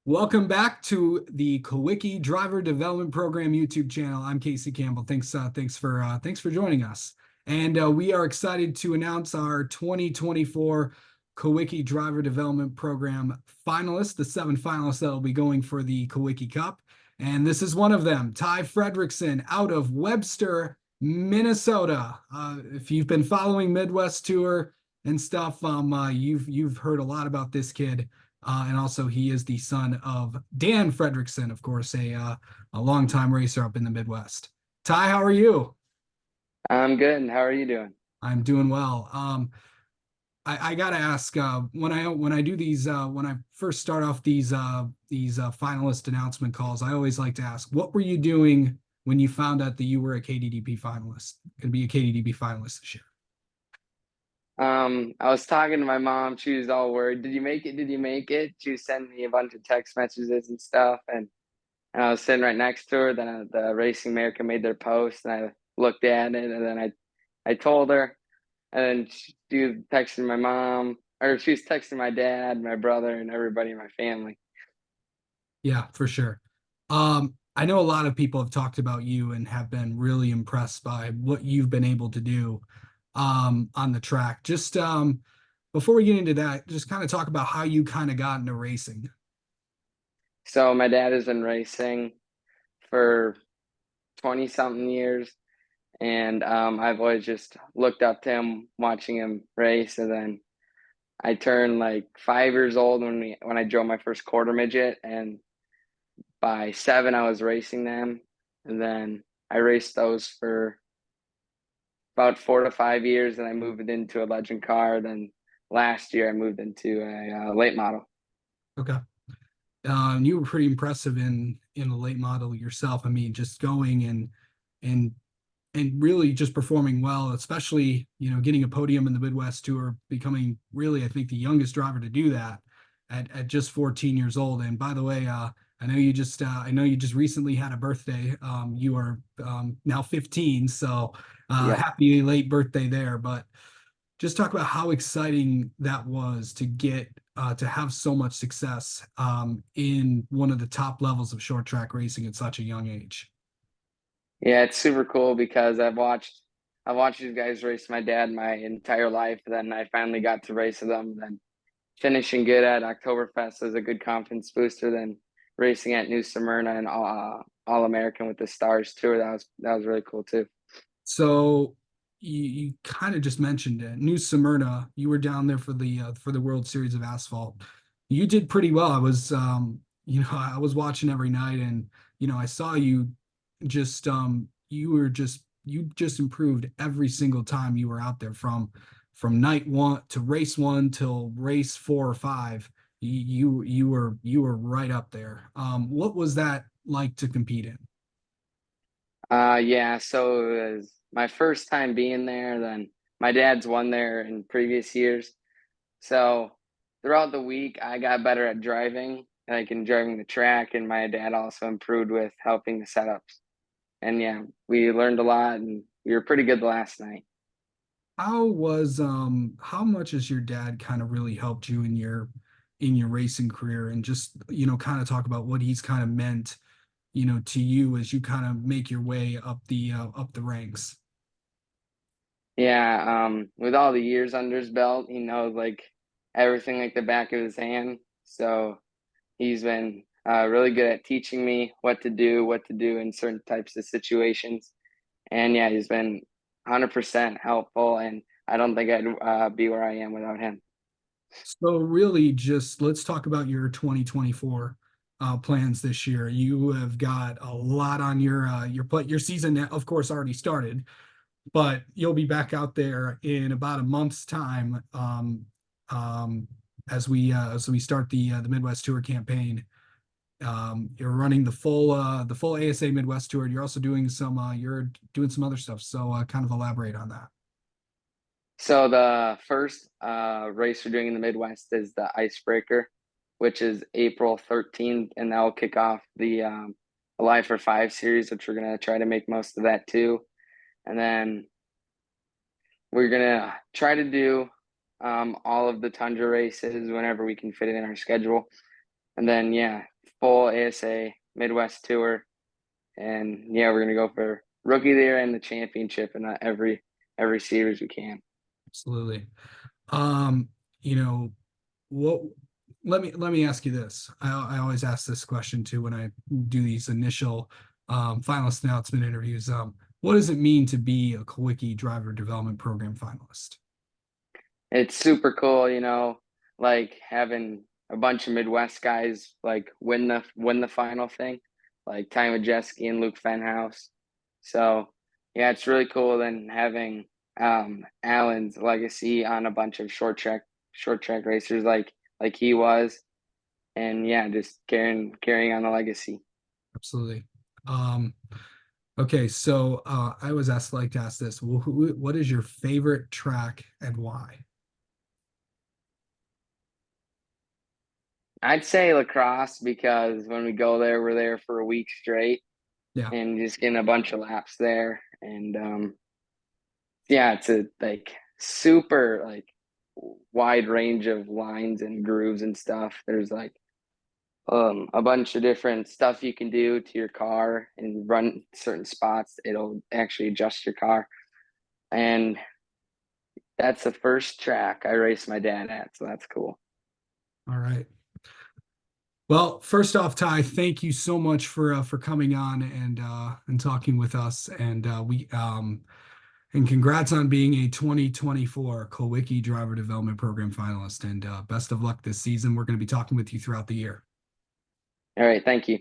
Welcome back to the Kulwicki Driver Development Program YouTube channel. I'm Casey Campbell. Thanks for joining us. And we are excited to announce our 2024 Kulwicki Driver Development Program finalists, the 7 finalists that will be going for the Kulwicki Cup. And this is one of them, Ty Fredrickson out of Webster, Minnesota. If you've been following Midwest Tour and stuff, you've heard a lot about this kid. And also, he is the son of Dan Fredrickson, of course, a longtime racer up in the Midwest. Ty, how are you? I'm good. How are you doing? I'm doing well. I gotta ask, when I do these when I first start off these finalist announcement calls, I always like to ask, what were you doing when you found out that you were a KDDP finalist, going to be a KDDP finalist this year? I was talking to my mom. She was all worried. Did you make it? Did you make it? She was sending me a bunch of text messages and stuff. And I was sitting right next to her. Then the Racing America made their post, and I looked at it, and then I told her, and then she was texting my mom, or she was texting my dad, my brother, and everybody in my family. Yeah, for sure. I know a lot of people have talked about you and have been really impressed by what you've been able to do on the track. Just before we get into that, just kind of talk about how you kind of got into racing. So my dad has been racing for 20 something years. And I've always just looked up to him, watching him race. And then I turned like 5 years old when I drove my first quarter midget, and by 7 I was racing them. And then I raced those for about 4 to 5 years, and I moved into a legend car. Then last year I moved into a late model. Okay. You were pretty impressive in the late model yourself. I mean, just going and and really just performing well, especially, getting a podium in the Midwest Tour, becoming really, I think, the youngest driver to do that at just 14 years old. And by the way, I know you just recently had a birthday. You are now 15, so Yep. happy late birthday there. But just talk about how exciting that was to get to have so much success in one of the top levels of short track racing at such a young age. Yeah, it's super cool because I've watched these guys race my dad my entire life. Then I finally got to race with them. Then finishing good at Oktoberfest was a good confidence booster. Then racing at New Smyrna and All American with the Stars tour, that was really cool too. So you kind of just mentioned it. New Smyrna, you were down there for the World Series of Asphalt. You did pretty well. I was watching every night, and I saw you just you just improved every single time you were out there from night one to race one till race 4 or 5. You were right up there. What was that like to compete in? Yeah, so it was my first time being there. Then my dad's won there in previous years. So throughout the week, I got better at driving, like in driving the track, and my dad also improved with helping the setups. And yeah, we learned a lot, and we were pretty good the last night. How much has your dad kind of really helped you in your racing career, and just kind of talk about what he's kind of meant to you as you kind of make your way up the ranks? Yeah, with all the years under his belt, he knows like everything like the back of his hand. So he's been really good at teaching me what to do in certain types of situations. And yeah, he's been 100% helpful. And I don't think I'd be where I am without him. So really, just let's talk about your 2024 plans this year. You have got a lot on your plate. Your season, of course, already started, but you'll be back out there in about a month's time, um, as we start the Midwest Tour campaign. You're running the full ASA Midwest Tour. You're doing some other stuff. So kind of elaborate on that. So the first race we're doing in the Midwest is the Icebreaker, which is April 13th, and that will kick off the Alive for Five series, which we're gonna try to make most of that too. And then we're gonna try to do all of the Tundra races whenever we can fit it in our schedule. and then yeah, full ASA Midwest tour, and yeah, we're gonna go for rookie of the year and the championship and every series we can. Absolutely. Um, you know, what let me ask you this. I always ask this question too when I do these initial finalist announcement interviews. What does it mean to be a Kulwicki driver development program finalist? It's super cool, like having a bunch of Midwest guys like win the final thing, like Ty Majeski and Luke Fenhouse. So yeah, it's really cool. Then having Allen's legacy on a bunch of short track racers like he was, and yeah, just carrying on the legacy. Absolutely. Um, okay, so I always like to ask this. What is your favorite track and why? I'd say lacrosse because when we go there, we're there for a week straight Yeah, and just getting a bunch of laps there. And yeah, it's a like super like wide range of lines and grooves and stuff. There's like a bunch of different stuff you can do to your car and run certain spots. It'll actually adjust your car. And that's the first track I raced my dad at, so that's cool. all right. Well, first off, Ty, thank you so much for coming on and talking with us. And congrats on being a 2024 Kulwicki Driver Development Program finalist. And best of luck this season. We're going to be talking with you throughout the year. All right, thank you.